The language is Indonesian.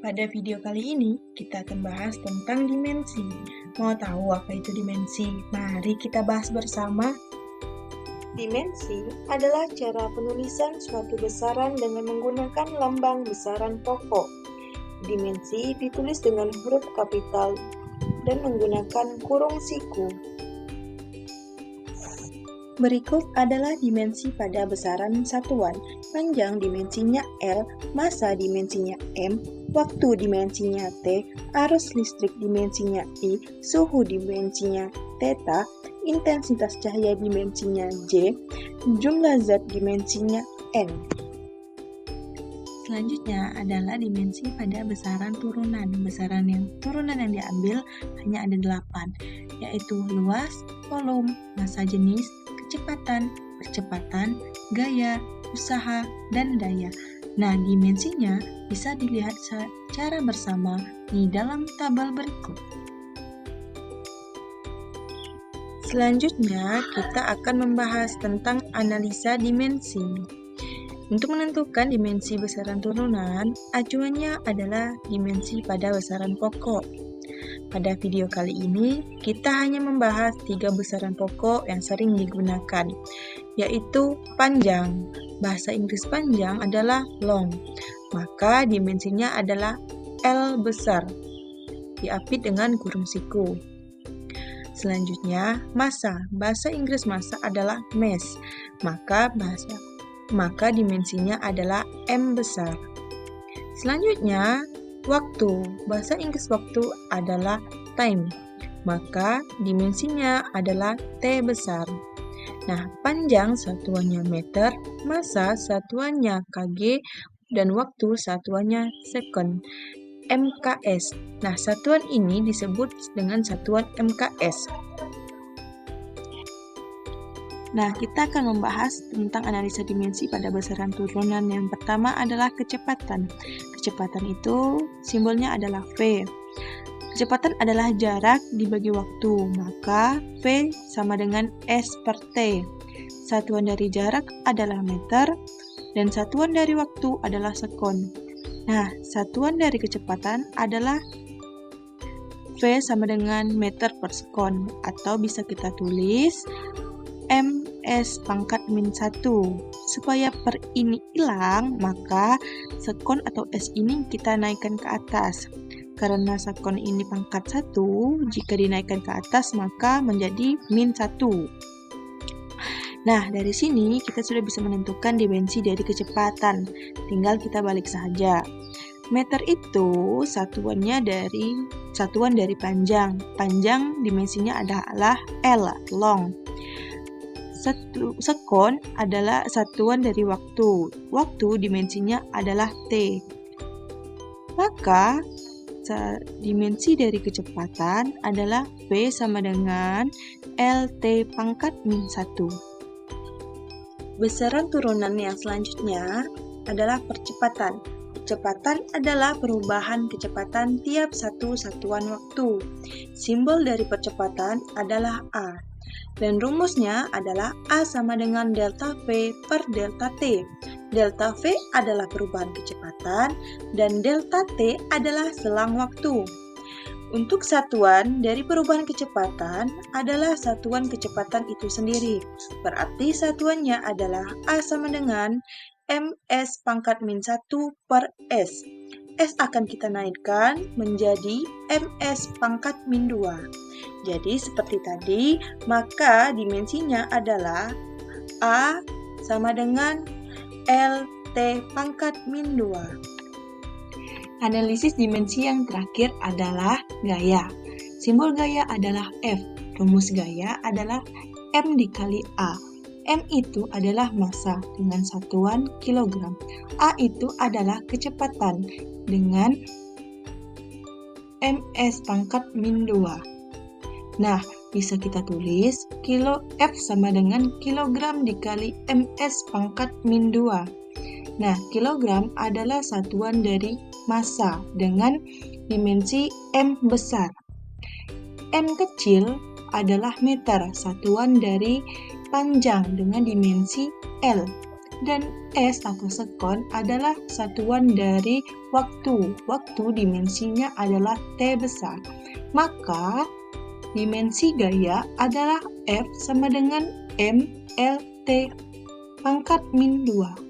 Pada video kali ini, kita akan bahas tentang dimensi. Mau tahu apa itu dimensi? Mari kita bahas bersama. Dimensi adalah cara penulisan suatu besaran dengan menggunakan lambang besaran pokok. Dimensi ditulis dengan huruf kapital dan menggunakan kurung siku. Berikut adalah dimensi pada besaran satuan. Panjang dimensinya L, massa dimensinya M, waktu dimensinya T, arus listrik dimensinya I, suhu dimensinya θ, intensitas cahaya dimensinya J, jumlah zat dimensinya N. Selanjutnya adalah dimensi pada besaran turunan. Besaran yang diambil hanya ada 8, yaitu luas, volume, massa jenis, kecepatan, gaya, usaha, dan daya. Nah, dimensinya bisa dilihat secara bersama di dalam tabel berikut. Selanjutnya, kita akan membahas tentang analisa dimensi. Untuk menentukan dimensi besaran turunan, acuannya adalah dimensi pada besaran pokok. Pada video kali ini, kita hanya membahas 3 besaran pokok yang sering digunakan, yaitu panjang. Bahasa Inggris panjang adalah long, maka dimensinya adalah L besar, diapit dengan kurung siku. Selanjutnya, massa. Bahasa Inggris massa adalah mass, maka dimensinya adalah M besar. Selanjutnya, waktu. Bahasa Inggris waktu adalah time, maka dimensinya adalah T besar. Nah, panjang satuannya meter, massa satuannya kg, dan waktu satuannya second, MKS. Nah, satuan ini disebut dengan satuan MKS. Nah, kita akan membahas tentang analisa dimensi pada besaran turunan. Yang pertama adalah kecepatan. Kecepatan itu simbolnya adalah V. Kecepatan adalah jarak dibagi waktu, maka V sama dengan S per T. Satuan dari jarak adalah meter, dan satuan dari waktu adalah sekon. Nah, satuan dari kecepatan adalah V sama dengan meter per sekon, atau bisa kita tulis MS pangkat min 1. Supaya per ini hilang, maka sekon atau S ini kita naikkan ke atas. Karena sekon ini pangkat 1, jika dinaikkan ke atas maka menjadi min 1. Nah, dari sini kita sudah bisa menentukan dimensi dari kecepatan. Tinggal kita balik saja. Meter itu satuan dari panjang. Panjang dimensinya adalah L, long. Sekon adalah satuan dari waktu. Waktu dimensinya adalah T. Maka dimensi dari kecepatan adalah V sama dengan LT pangkat min 1. Besaran turunan yang selanjutnya adalah percepatan. Percepatan adalah perubahan kecepatan tiap satu satuan waktu. Simbol dari percepatan adalah A. Dan rumusnya adalah A sama dengan delta V per delta T. Delta V adalah perubahan kecepatan dan delta T adalah selang waktu. Untuk satuan dari perubahan kecepatan adalah satuan kecepatan itu sendiri. Berarti satuannya adalah A sama dengan MS pangkat min 1 per S. S akan kita naikkan menjadi MS pangkat min 2. Jadi seperti tadi, maka dimensinya adalah A sama dengan LT pangkat min 2. Analisis dimensi yang terakhir adalah gaya. Simbol gaya adalah F. Rumus gaya adalah M dikali A. M itu adalah massa dengan satuan kilogram. A itu adalah kecepatan dengan MS pangkat min 2. Nah, bisa kita tulis F sama dengan kilogram dikali MS pangkat min 2. Nah, kilogram adalah satuan dari massa dengan dimensi M besar. M kecil adalah meter, satuan dari panjang dengan dimensi L. Dan S atau sekon adalah satuan dari waktu. Waktu dimensinya adalah T besar. Maka dimensi gaya adalah F sama dengan M L T pangkat min 2.